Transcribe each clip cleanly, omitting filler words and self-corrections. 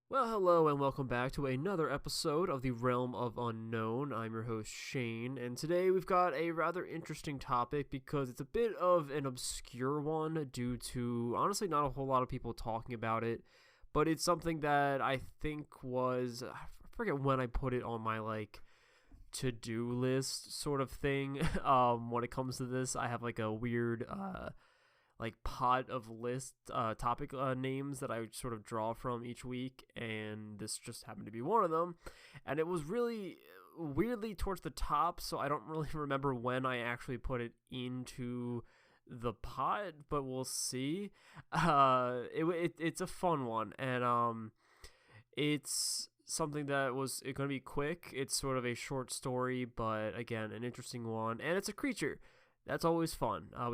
Well, hello and welcome back to another episode of the Realm of Unknown. I'm your host, Shane, and today we've got a rather interesting topic because it's a bit of an obscure one due to, honestly, not a whole lot of people talking about it, but it's something that I think I forget when I put it on my, to-do list sort of thing. When it comes to this, I have, a weird, pot of list topic names that I would sort of draw from each week, and this just happened to be one of them, and it was really weirdly towards the top, so I don't really remember when I actually put it into the pot, but we'll see. It's a fun one, and it's something that was going to be quick. It's sort of a short story, but again, an interesting one, and it's a creature. That's always fun. I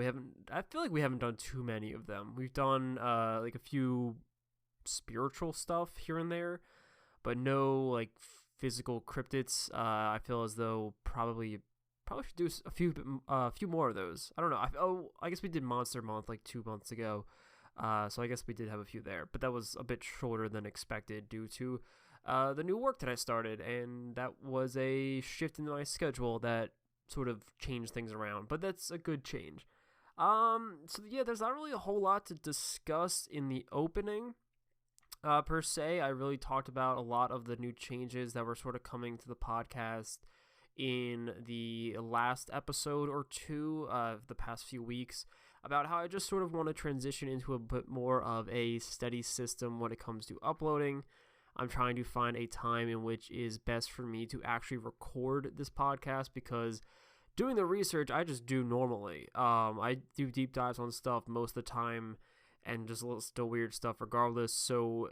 feel like we haven't done too many of them. We've done a few spiritual stuff here and there, but no physical cryptids. I feel as though probably should do a few more of those. I don't know. I guess we did Monster Month 2 months ago, so I guess we did have a few there, but that was a bit shorter than expected due to the new work that I started, and that was a shift in my schedule that sort of change things around, but that's a good change. So yeah, there's not really a whole lot to discuss in the opening, per se. I really talked about a lot of the new changes that were sort of coming to the podcast in the last episode or two of the past few weeks, about how I just sort of want to transition into a bit more of a steady system when it comes to uploading. I'm trying to find a time in which is best for me to actually record this podcast, because doing the research I just do normally. I do deep dives on stuff most of the time and just still weird stuff regardless. So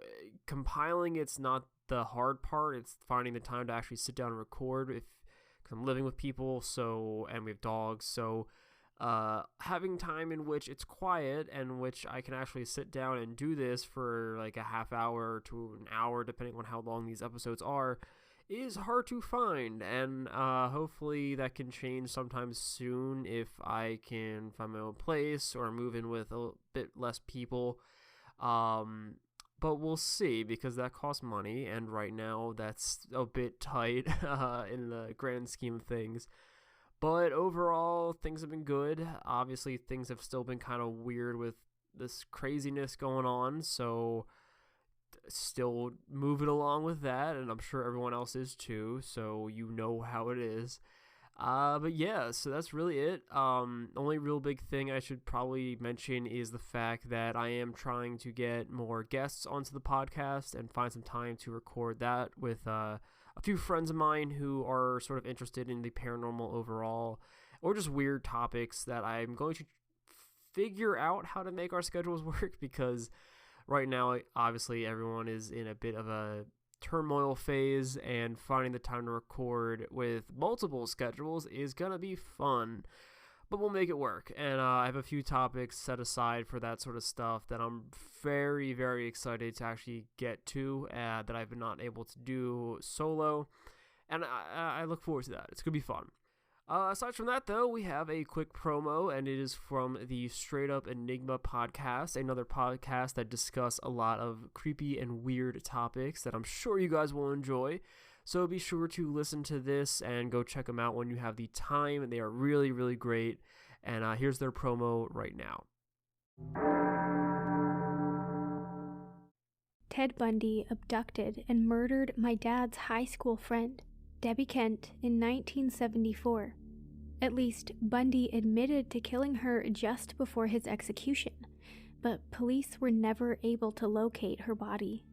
compiling it's not the hard part. It's finding the time to actually sit down and record, because I'm living with people, and we have dogs. So having time in which it's quiet and which I can actually sit down and do this for a half hour to an hour, depending on how long these episodes are, is hard to find. And hopefully that can change sometime soon if I can find my own place or move in with a bit less people. But we'll see, because that costs money, and right now that's a bit tight in the grand scheme of things. But overall, things have been good. Obviously, things have still been kind of weird with this craziness going on, so still moving along with that, and I'm sure everyone else is too, so you know how it is. But yeah, so that's really it. Only real big thing I should probably mention is the fact that I am trying to get more guests onto the podcast and find some time to record that with a few friends of mine who are sort of interested in the paranormal overall, or just weird topics that I'm going to figure out how to make our schedules work, because right now, obviously, everyone is in a bit of a turmoil phase, and finding the time to record with multiple schedules is going to be fun. But we'll make it work, and I have a few topics set aside for that sort of stuff that I'm very, very excited to actually get to, that I've been not able to do solo, and I look forward to that. It's going to be fun. Aside from that, though, we have a quick promo, and it is from the Straight Up Enigma podcast, another podcast that discuss a lot of creepy and weird topics that I'm sure you guys will enjoy. So be sure to listen to this and go check them out when you have the time. They are really, really great. And here's their promo right now. Ted Bundy abducted and murdered my dad's high school friend, Debbie Kent, in 1974. At least, Bundy admitted to killing her just before his execution, but police were never able to locate her body.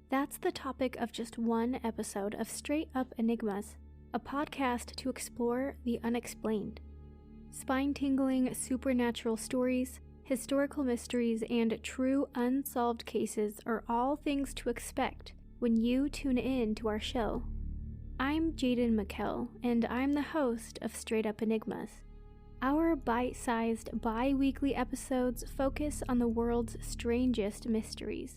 That's the topic of just one episode of Straight Up Enigmas, a podcast to explore the unexplained. Spine-tingling supernatural stories, historical mysteries, and true unsolved cases are all things to expect when you tune in to our show. I'm Jaden McKell, and I'm the host of Straight Up Enigmas. Our bite-sized, bi-weekly episodes focus on the world's strangest mysteries.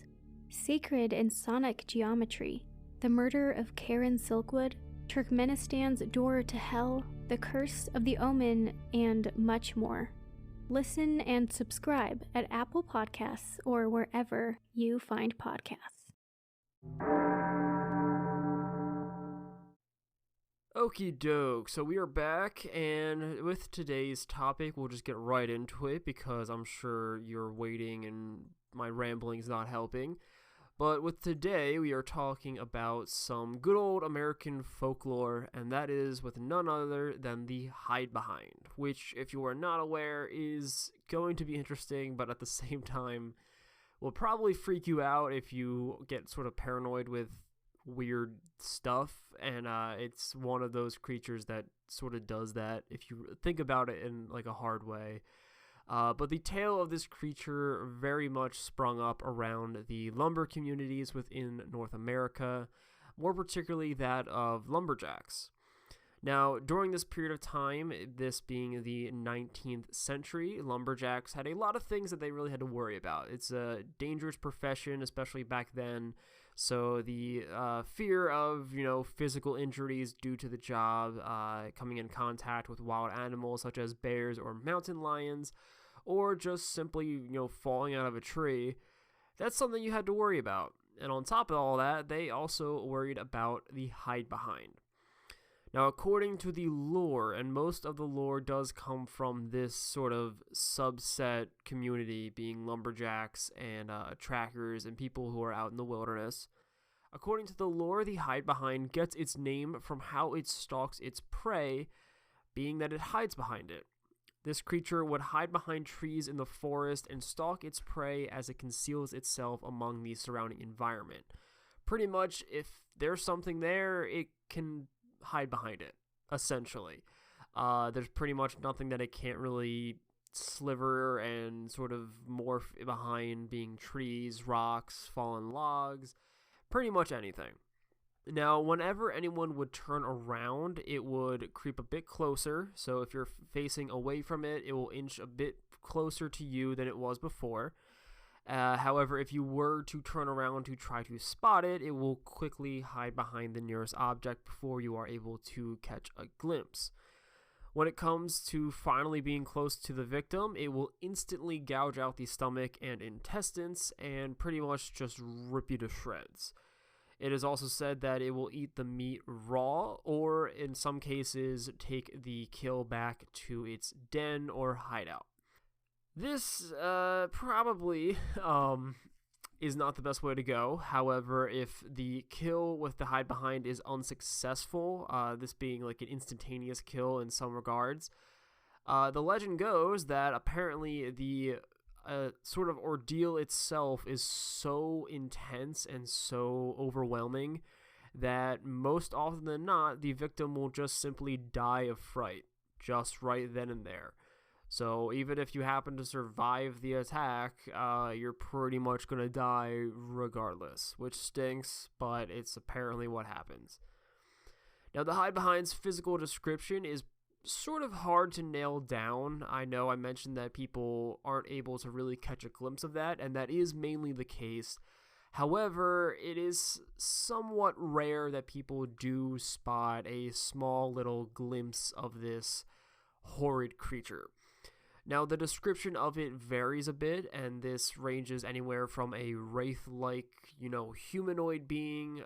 Sacred and sonic geometry, the murder of Karen Silkwood, Turkmenistan's door to hell, the curse of the omen, and much more. Listen and subscribe at Apple Podcasts or wherever you find podcasts. Okie doke, so we are back, and with today's topic, we'll just get right into it because I'm sure you're waiting and my rambling's not helping. But with today, we are talking about some good old American folklore, and that is with none other than the Hidebehind, which, if you are not aware, is going to be interesting, but at the same time, will probably freak you out if you get sort of paranoid with weird stuff, and it's one of those creatures that sort of does that if you think about it in like a hard way. But the tale of this creature very much sprung up around the lumber communities within North America, more particularly that of lumberjacks. Now, during this period of time, this being the 19th century, lumberjacks had a lot of things that they really had to worry about. It's a dangerous profession, especially back then. So the fear of, physical injuries due to the job, coming in contact with wild animals such as bears or mountain lions, or just simply, falling out of a tree, that's something you had to worry about. And on top of all that, they also worried about the Hidebehind. Now, according to the lore, and most of the lore does come from this sort of subset community, being lumberjacks and trackers and people who are out in the wilderness. According to the lore, the Hidebehind gets its name from how it stalks its prey, being that it hides behind it. This creature would hide behind trees in the forest and stalk its prey as it conceals itself among the surrounding environment. Pretty much, if there's something there, it can hide behind it, essentially. There's pretty much nothing that it can't really sliver and sort of morph behind, being trees, rocks, fallen logs, pretty much anything. Now, whenever anyone would turn around, it would creep a bit closer. So if you're facing away from it, it will inch a bit closer to you than it was before. However, if you were to turn around to try to spot it, it will quickly hide behind the nearest object before you are able to catch a glimpse. When it comes to finally being close to the victim, it will instantly gouge out the stomach and intestines and pretty much just rip you to shreds. It is also said that it will eat the meat raw, or in some cases, take the kill back to its den or hideout. This probably is not the best way to go. However, if the kill with the Hidebehind is unsuccessful, this being like an instantaneous kill in some regards, the legend goes that apparently the sort of ordeal itself is so intense and so overwhelming that most often than not, the victim will just simply die of fright, just right then and there. So even if you happen to survive the attack, you're pretty much going to die regardless, which stinks, but it's apparently what happens. Now, the Hidebehind's physical description is sort of hard to nail down. I know I mentioned that people aren't able to really catch a glimpse of that, and that is mainly the case. However, it is somewhat rare that people do spot a small little glimpse of this horrid creature. Now, the description of it varies a bit, and this ranges anywhere from a wraith-like, humanoid being,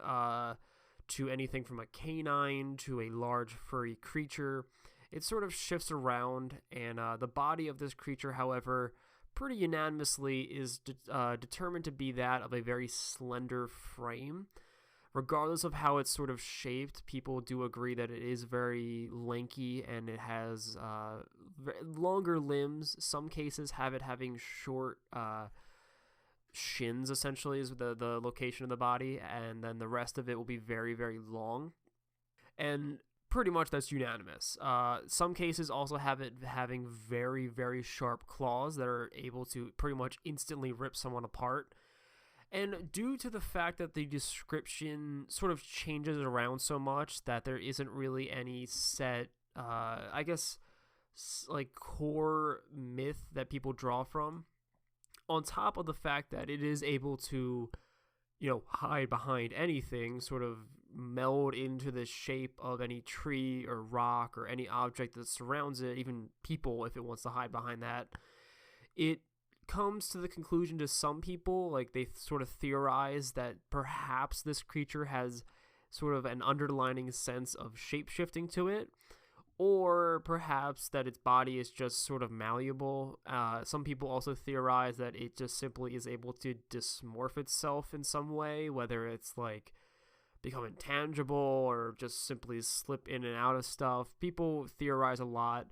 to anything from a canine to a large furry creature. It sort of shifts around, and the body of this creature, however, pretty unanimously is determined to be that of a very slender frame. Regardless of how it's sort of shaped, people do agree that it is very lanky and it has longer limbs. Some cases have it having short shins, essentially, is the location of the body, and then the rest of it will be very, very long. And pretty much that's unanimous. Some cases also have it having very, very sharp claws that are able to pretty much instantly rip someone apart. And due to the fact that the description sort of changes around so much that there isn't really any set, core myth that people draw from, on top of the fact that it is able to, hide behind anything, sort of meld into the shape of any tree or rock or any object that surrounds it, even people, if it wants to hide behind that, it comes to the conclusion to some people, like they sort of theorize that perhaps this creature has sort of an underlining sense of shape-shifting to it, or perhaps that its body is just sort of malleable. Some people also theorize that it just simply is able to dysmorph itself in some way, whether it's like become intangible or just simply slip in and out of stuff. People theorize a lot,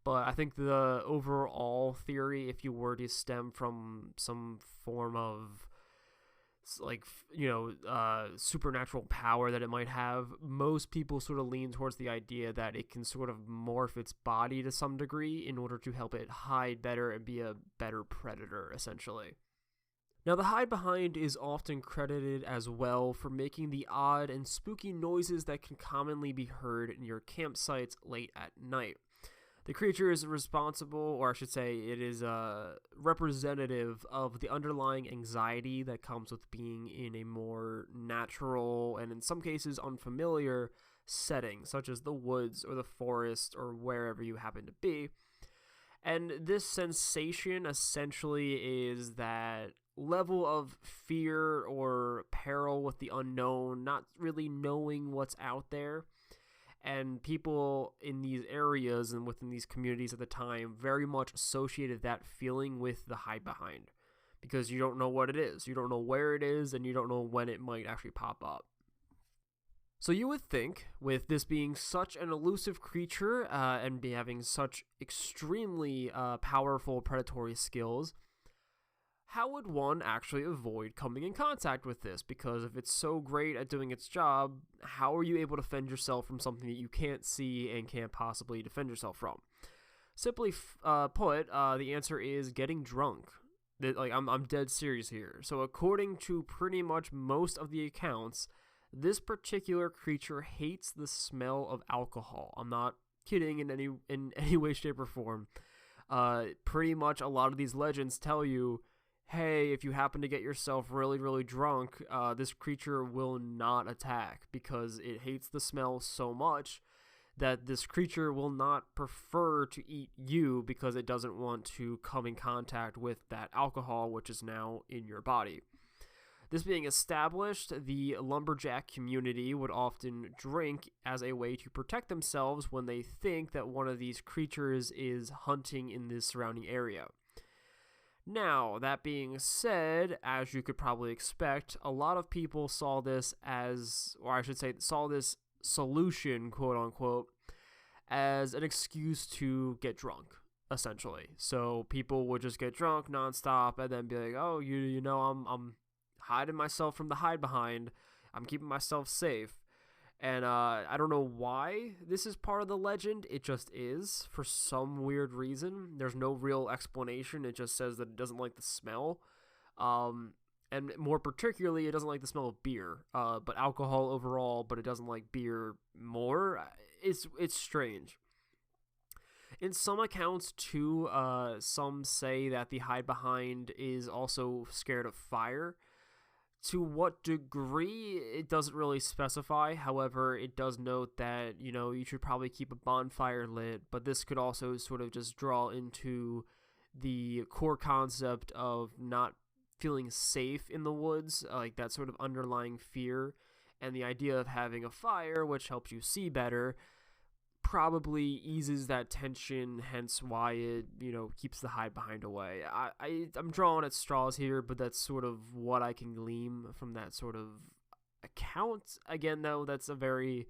but I think the overall theory, if you were to stem from some form of like, supernatural power that it might have, most people sort of lean towards the idea that it can sort of morph its body to some degree in order to help it hide better and be a better predator, essentially. Now, the Hidebehind is often credited as well for making the odd and spooky noises that can commonly be heard near campsites late at night. The creature is responsible, or I should say, it is representative of the underlying anxiety that comes with being in a more natural and in some cases unfamiliar setting, such as the woods or the forest or wherever you happen to be. And this sensation essentially is that level of fear or peril with the unknown, not really knowing what's out there. And people in these areas and within these communities at the time very much associated that feeling with the Hidebehind, because you don't know what it is, you don't know where it is, and you don't know when it might actually pop up. So you would think, with this being such an elusive creature and having such extremely powerful predatory skills, how would one actually avoid coming in contact with this? Because if it's so great at doing its job, how are you able to defend yourself from something that you can't see and can't possibly defend yourself from? Simply put, the answer is getting drunk. I'm dead serious here. So according to pretty much most of the accounts, this particular creature hates the smell of alcohol. I'm not kidding in any way, shape, or form. Pretty much a lot of these legends tell you, hey, if you happen to get yourself really, really drunk, this creature will not attack because it hates the smell so much that this creature will not prefer to eat you because it doesn't want to come in contact with that alcohol, which is now in your body. This being established, the lumberjack community would often drink as a way to protect themselves when they think that one of these creatures is hunting in the surrounding area. Now, that being said, as you could probably expect, a lot of people saw this as, or I should say, saw this solution, quote unquote, as an excuse to get drunk, essentially. So people would just get drunk nonstop and then be like, oh, I'm hiding myself from the Hidebehind. I'm keeping myself safe. And I don't know why this is part of the legend. It just is, for some weird reason. There's no real explanation. It just says that it doesn't like the smell. And more particularly, it doesn't like the smell of beer. But alcohol overall, but it doesn't like beer more. It's strange. In some accounts, too, some say that the Hidebehind is also scared of fire. To what degree, it doesn't really specify. However, it does note that, you should probably keep a bonfire lit, but this could also sort of just draw into the core concept of not feeling safe in the woods, like that sort of underlying fear, and the idea of having a fire, which helps you see better, probably eases that tension, hence why it, keeps the Hidebehind away. I'm drawing at straws here, but that's sort of what I can glean from that sort of account. Again, though, that's a very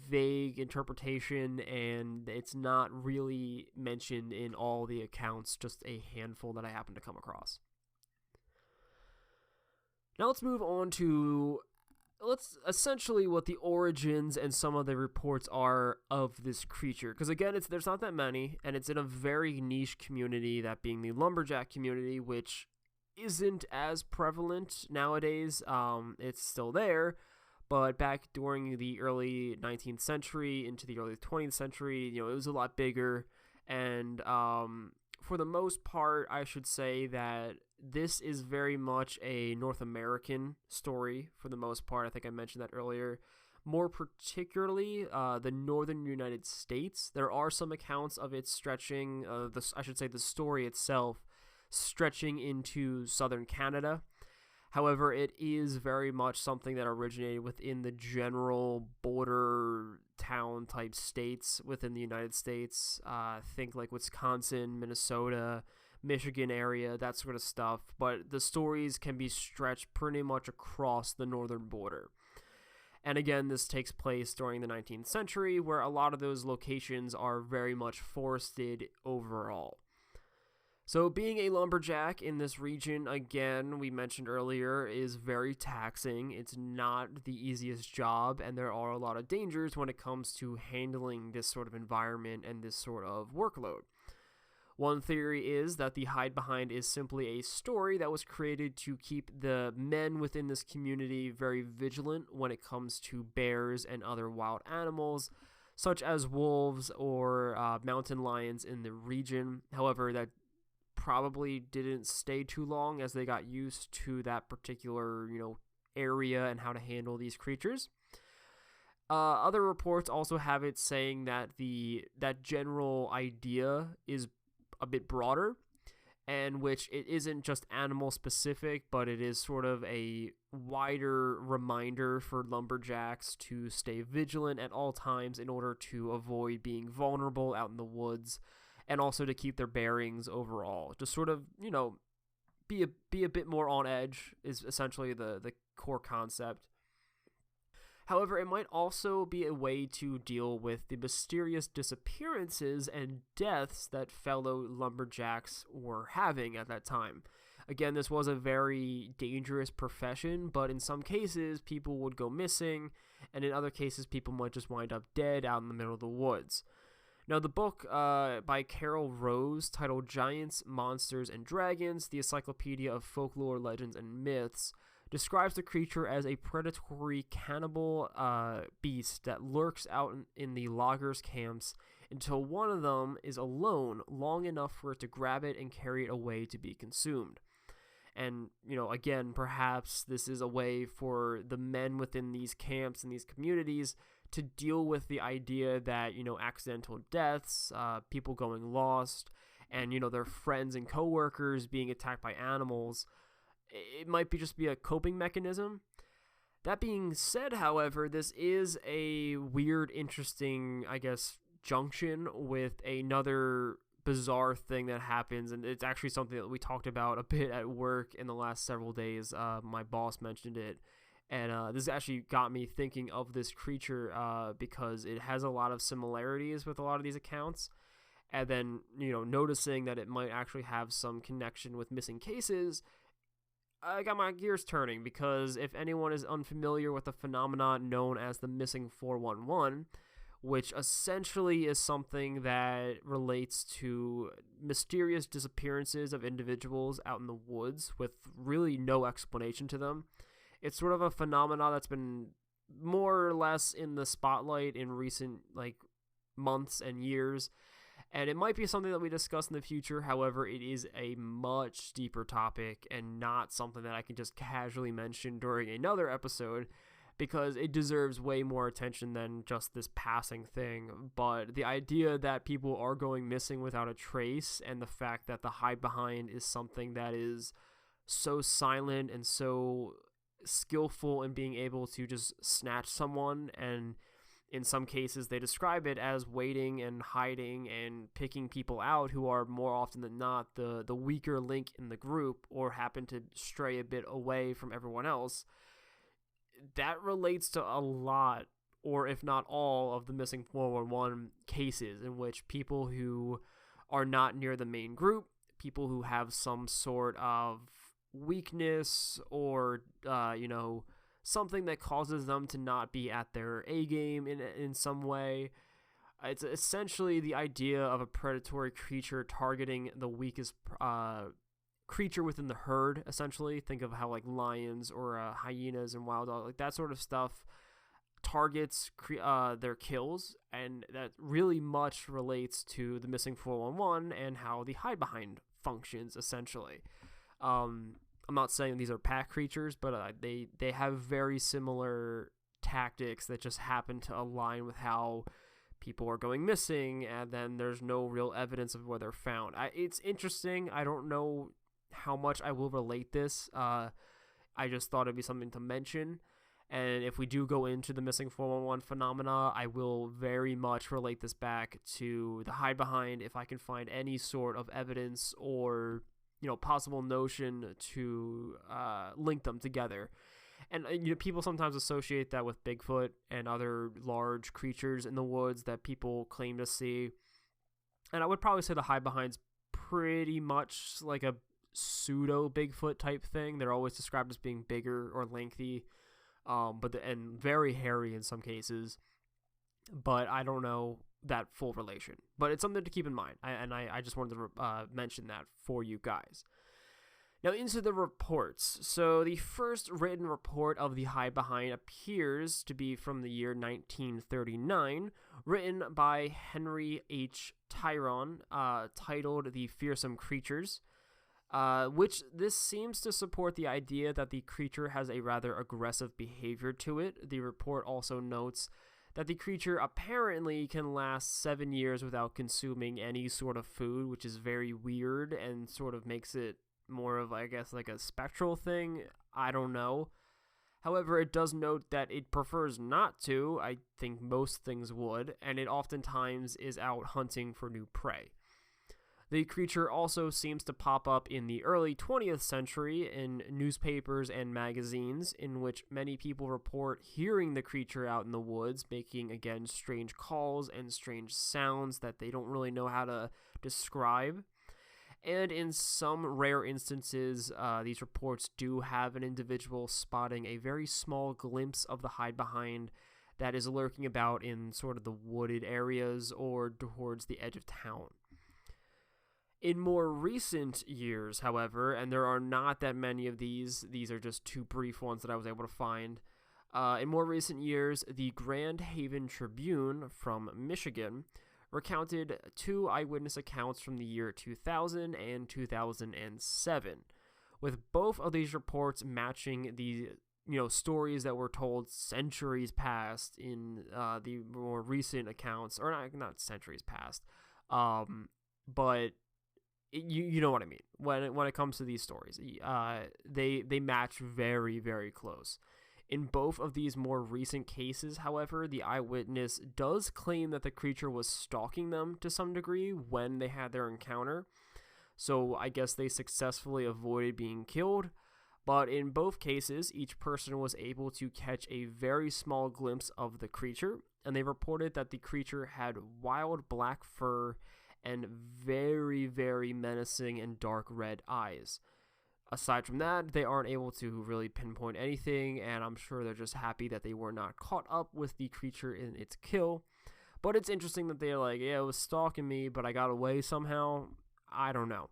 vague interpretation, and it's not really mentioned in all the accounts, just a handful that I happen to come across. Now let's move on to essentially what the origins and some of the reports are of this creature. Because again, there's not that many, and it's in a very niche community, that being the lumberjack community, which isn't as prevalent nowadays. It's still there, but back during the early 19th century into the early 20th century, it was a lot bigger. And for the most part, I should say that this is very much a North American story for the most part. I think I mentioned that earlier. More particularly, the northern United States. There are some accounts of it stretching, the story itself, stretching into southern Canada. However, it is very much something that originated within the general border town type states within the United States. Think like Wisconsin, Minnesota, Michigan area, that sort of stuff. But the stories can be stretched pretty much across the northern border. And again, this takes place during the 19th century, where a lot of those locations are very much forested overall. So being a lumberjack in this region, again, we mentioned earlier, is very taxing. It's not the easiest job, and there are a lot of dangers when it comes to handling this sort of environment and this sort of workload. One theory is that the Hidebehind is simply a story that was created to keep the men within this community very vigilant when it comes to bears and other wild animals, such as wolves or mountain lions in the region. However, that probably didn't stay too long as they got used to that particular, area and how to handle these creatures. Other reports also have it saying that that general idea is a bit broader, and which it isn't just animal specific, but it is sort of a wider reminder for lumberjacks to stay vigilant at all times in order to avoid being vulnerable out in the woods, and also to keep their bearings overall. Just sort of, be a bit more on edge is essentially the core concept. However, it might also be a way to deal with the mysterious disappearances and deaths that fellow lumberjacks were having at that time. Again, this was a very dangerous profession, but in some cases, people would go missing, and in other cases, people might just wind up dead out in the middle of the woods. Now, the book by Carol Rose, titled Giants, Monsters, and Dragons, the Encyclopedia of Folklore, Legends, and Myths, describes the creature as a predatory cannibal beast that lurks out in the loggers' camps until one of them is alone long enough for it to grab it and carry it away to be consumed. And, again, perhaps this is a way for the men within these camps and these communities to deal with the idea that, accidental deaths, people going lost, and, their friends and coworkers being attacked by animals, it might just be a coping mechanism. That being said, however, this is a weird, interesting, junction with another bizarre thing that happens, and it's actually something that we talked about a bit at work in the last several days. My boss mentioned it, and this actually got me thinking of this creature because it has a lot of similarities with a lot of these accounts, and then, noticing that it might actually have some connection with missing cases. I got my gears turning, because if anyone is unfamiliar with the phenomenon known as the missing 411, which essentially is something that relates to mysterious disappearances of individuals out in the woods with really no explanation to them. It's sort of a phenomenon that's been more or less in the spotlight in recent months and years. And it might be something that we discuss in the future. However, it is a much deeper topic and not something that I can just casually mention during another episode, because it deserves way more attention than just this passing thing. But the idea that people are going missing without a trace, and the fact that the Hidebehind is something that is so silent and so skillful in being able to just snatch someone, and in some cases, they describe it as waiting and hiding and picking people out who are more often than not the weaker link in the group, or happen to stray a bit away from everyone else. That relates to a lot, or if not all, of the missing 411 cases, in which people who are not near the main group, people who have some sort of weakness or, something that causes them to not be at their A game in some way. It's essentially the idea of a predatory creature targeting the weakest creature within the herd, essentially. Think of how lions or hyenas and wild dogs, that sort of stuff, targets their kills, and that really much relates to the missing 411 and how the Hidebehind functions, essentially. I'm not saying these are pack creatures, but they have very similar tactics that just happen to align with how people are going missing, and then there's no real evidence of where they're found. It's interesting. I don't know how much I will relate this. I just thought it'd be something to mention. And if we do go into the missing 411 phenomena, I will very much relate this back to the Hidebehind if I can find any sort of evidence or, possible notion to link them together. And people sometimes associate that with Bigfoot and other large creatures in the woods that people claim to see. And I would probably say the Hidebehind's pretty much like a pseudo Bigfoot type thing. They're always described as being bigger or lengthy, and very hairy in some cases. But I don't know that full relation. But it's something to keep in mind. I just wanted to mention that for you guys. Now into the reports. So the first written report of the Hidebehind appears to be from the year 1939, written by Henry H. Tyrone, titled The Fearsome Creatures, which this seems to support the idea that the creature has a rather aggressive behavior to it. The report also notes that the creature apparently can last 7 years without consuming any sort of food, which is very weird and sort of makes it more of, I guess, like a spectral thing. I don't know. However, it does note that it prefers not to. I think most things would, and it oftentimes is out hunting for new prey. The creature also seems to pop up in the early 20th century in newspapers and magazines, in which many people report hearing the creature out in the woods, making, again, strange calls and strange sounds that they don't really know how to describe. And in some rare instances, these reports do have an individual spotting a very small glimpse of the Hidebehind that is lurking about in sort of the wooded areas or towards the edge of town. In more recent years, however, and there are not that many of these are just two brief ones that I was able to find. In more recent years, the Grand Haven Tribune from Michigan recounted 2 eyewitness accounts from the year 2000 and 2007, with both of these reports matching the stories that were told centuries past in the more recent accounts, or not centuries past, but you know what I mean when it comes to these stories. They match very, very close. In both of these more recent cases, however, the eyewitness does claim that the creature was stalking them to some degree when they had their encounter. So I guess they successfully avoided being killed. But in both cases, each person was able to catch a very small glimpse of the creature, and they reported that the creature had wild black fur and very, very menacing and dark red eyes. Aside from that, they aren't able to really pinpoint anything, and I'm sure they're just happy that they were not caught up with the creature in its kill. But it's interesting that they're like, yeah, it was stalking me, but I got away somehow. I don't know.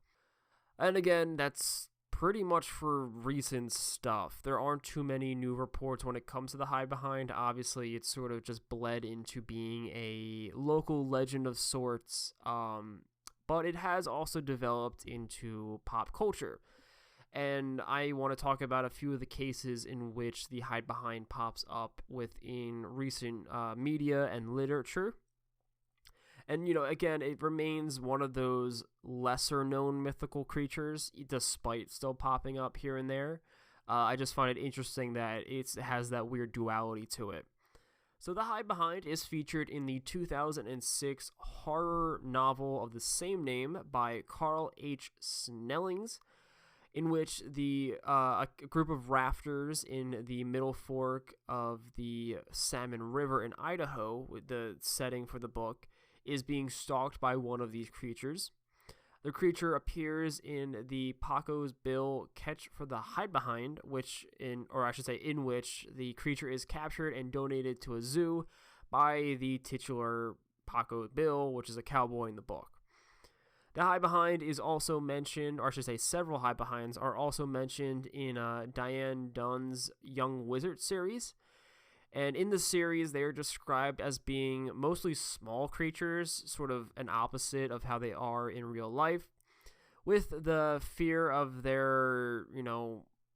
And again, that's pretty much for recent stuff. There aren't too many new reports when it comes to the Hidebehind. Obviously, it's sort of just bled into being a local legend of sorts, but it has also developed into pop culture. And I want to talk about a few of the cases in which the Hidebehind pops up within recent media and literature. And, again, it remains one of those lesser-known mythical creatures, despite still popping up here and there. I just find it interesting that it has that weird duality to it. So the Hidebehind is featured in the 2006 horror novel of the same name by Carl H. Snellings, in which a group of rafters in the Middle Fork of the Salmon River in Idaho, with the setting for the book, is being stalked by one of these creatures. The creature appears in the Paco's Bill Catch for the Hidebehind, in which the creature is captured and donated to a zoo by the titular Paco Bill, which is a cowboy in the book. The Hidebehind is also mentioned, or I should say several Hidebehinds are also mentioned in Diane Dunn's Young Wizard series. And in the series, they are described as being mostly small creatures, sort of an opposite of how they are in real life, with the fear of their,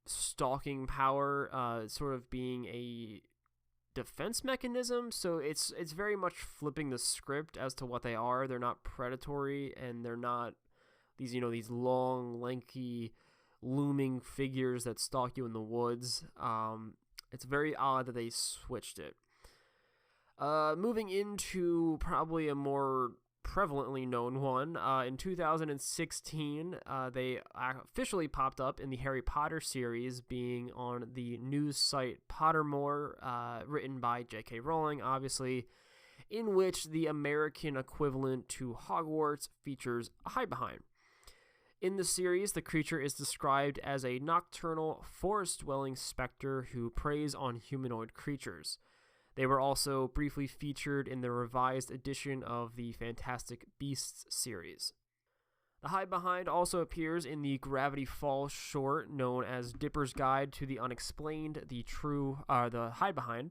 stalking power sort of being a defense mechanism. So it's very much flipping the script as to what they are. They're not predatory, and they're not these long, lanky, looming figures that stalk you in the woods. It's very odd that they switched it. Moving into probably a more prevalently known one, in 2016, they officially popped up in the Harry Potter series, being on the news site Pottermore, written by J.K. Rowling, obviously, in which the American equivalent to Hogwarts features a Hidebehind. In the series, the creature is described as a nocturnal, forest-dwelling specter who preys on humanoid creatures. They were also briefly featured in the revised edition of the Fantastic Beasts series. The Hidebehind also appears in the Gravity Falls short known as Dipper's Guide to the Unexplained, the Hidebehind.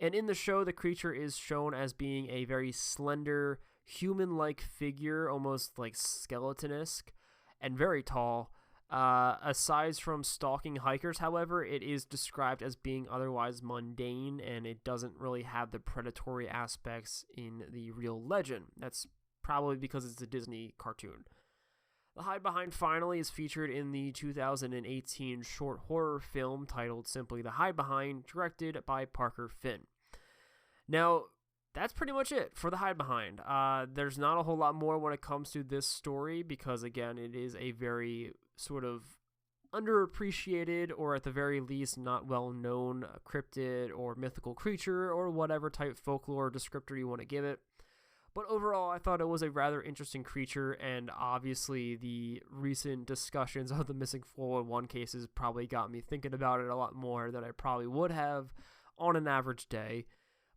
And in the show, the creature is shown as being a very slender, human-like figure, almost like skeleton-esque, and very tall. Aside from stalking hikers, however, it is described as being otherwise mundane, and it doesn't really have the predatory aspects in the real legend. That's probably because it's a Disney cartoon. The Hidebehind finally is featured in the 2018 short horror film titled simply The Hidebehind, directed by Parker Finn. Now, that's pretty much it for the Hidebehind. There's not a whole lot more when it comes to this story because, again, it is a very sort of underappreciated, or at the very least not well-known cryptid or mythical creature or whatever type folklore descriptor you want to give it. But overall, I thought it was a rather interesting creature, and obviously the recent discussions of the missing 411 cases probably got me thinking about it a lot more than I probably would have on an average day.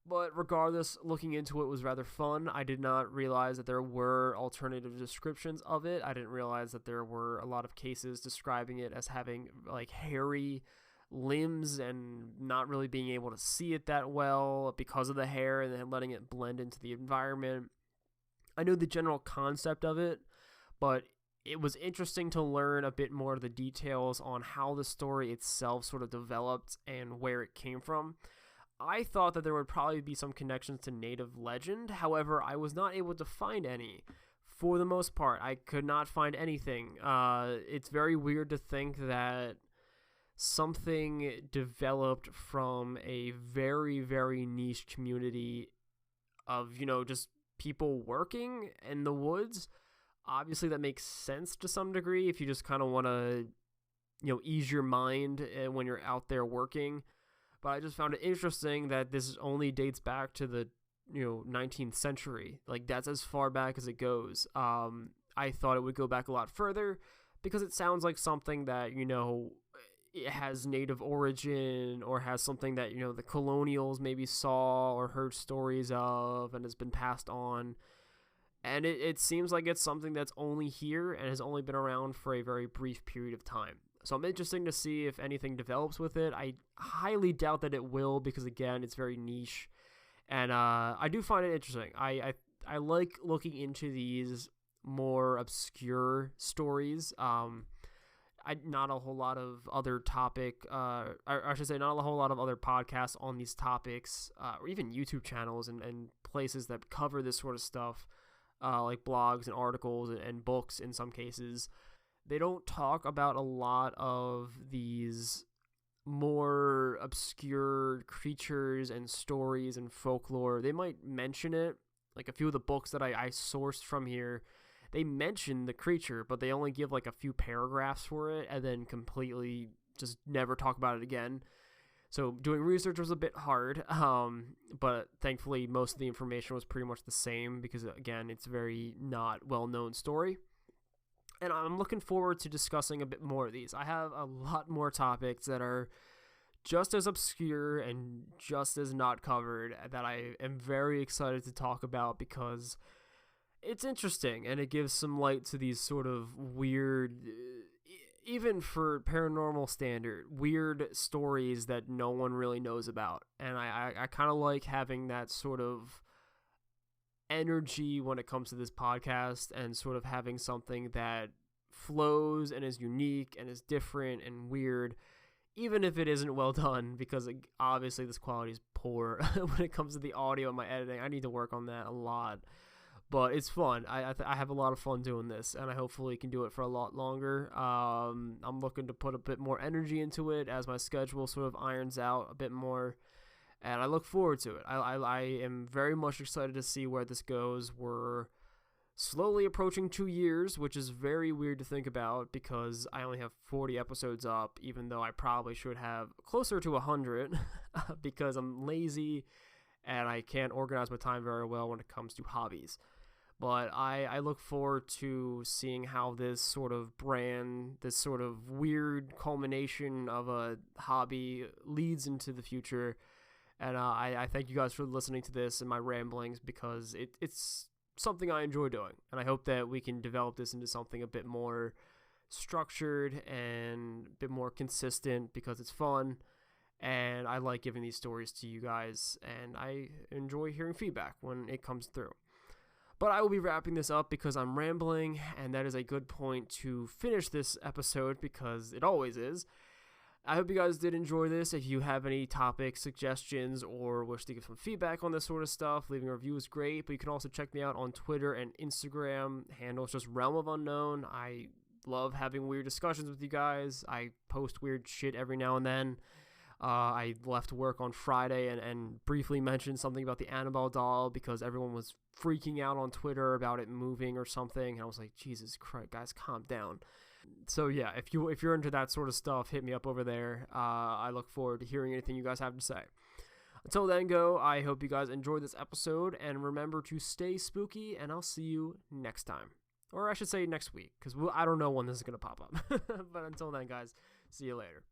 But regardless, looking into it was rather fun. I did not realize that there were alternative descriptions of it. I didn't realize that there were a lot of cases describing it as having like hairy limbs and not really being able to see it that well because of the hair and then letting it blend into the environment. I knew the general concept of it, but it was interesting to learn a bit more of the details on how the story itself sort of developed and where it came from. I thought that there would probably be some connections to native legend. However, I was not able to find any. For the most part, I could not find anything. It's very weird to think that something developed from a very, very niche community of, just people working in the woods. Obviously, that makes sense to some degree if you just kind of want to, ease your mind when you're out there working. But I just found it interesting that this only dates back to the 19th century. Like, that's as far back as it goes. I thought it would go back a lot further because it sounds like something that, it has native origin or has something that, the colonials maybe saw or heard stories of and has been passed on. And it seems like it's something that's only here and has only been around for a very brief period of time. So I'm interested to see if anything develops with it. I highly doubt that it will because, again, it's very niche. And I do find it interesting. I like looking into these more obscure stories. Not a whole lot of other topic, or I should say not a whole lot of other podcasts on these topics, or even YouTube channels and places that cover this sort of stuff, like blogs and articles and books in some cases. They don't talk about a lot of these more obscure creatures and stories and folklore. They might mention it, like a few of the books that I sourced from here, they mention the creature, but they only give like a few paragraphs for it and then completely just never talk about it again. So doing research was a bit hard, but thankfully most of the information was pretty much the same because, again, it's a very not well-known story. And I'm looking forward to discussing a bit more of these. I have a lot more topics that are just as obscure and just as not covered that I am very excited to talk about because it's interesting and it gives some light to these sort of weird, even for paranormal standard, weird stories that no one really knows about. And I kind of like having that sort of energy when it comes to this podcast and sort of having something that flows and is unique and is different and weird, even if it isn't well done, because obviously this quality is poor when it comes to the audio and my editing. I need to work on that a lot. But it's fun. I have a lot of fun doing this, and I hopefully can do it for a lot longer. I'm looking to put a bit more energy into it as my schedule sort of irons out a bit more, and I look forward to it. I am very much excited to see where this goes. We're slowly approaching 2 years, which is very weird to think about because I only have 40 episodes up, even though I probably should have closer to 100 because I'm lazy and I can't organize my time very well when it comes to hobbies. But I look forward to seeing how this sort of brand, this sort of weird culmination of a hobby leads into the future. And I thank you guys for listening to this and my ramblings because it's something I enjoy doing. And I hope that we can develop this into something a bit more structured and a bit more consistent because it's fun. And I like giving these stories to you guys. And I enjoy hearing feedback when it comes through. But I will be wrapping this up because I'm rambling, and that is a good point to finish this episode because it always is. I hope you guys did enjoy this. If you have any topic suggestions or wish to give some feedback on this sort of stuff, leaving a review is great. But you can also check me out on Twitter and Instagram. Handle is just Realm of Unknown. I love having weird discussions with you guys. I post weird shit every now and then. I left work on Friday and briefly mentioned something about the Annabelle doll because everyone was freaking out on Twitter about it moving or something. And I was like, Jesus Christ, guys, calm down. So yeah, if you're into that sort of stuff, hit me up over there. I look forward to hearing anything you guys have to say. Until then, I hope you guys enjoyed this episode, and remember to stay spooky, and I'll see you next time. Or I should say next week, because I don't know when this is going to pop up. But until then, guys, see you later.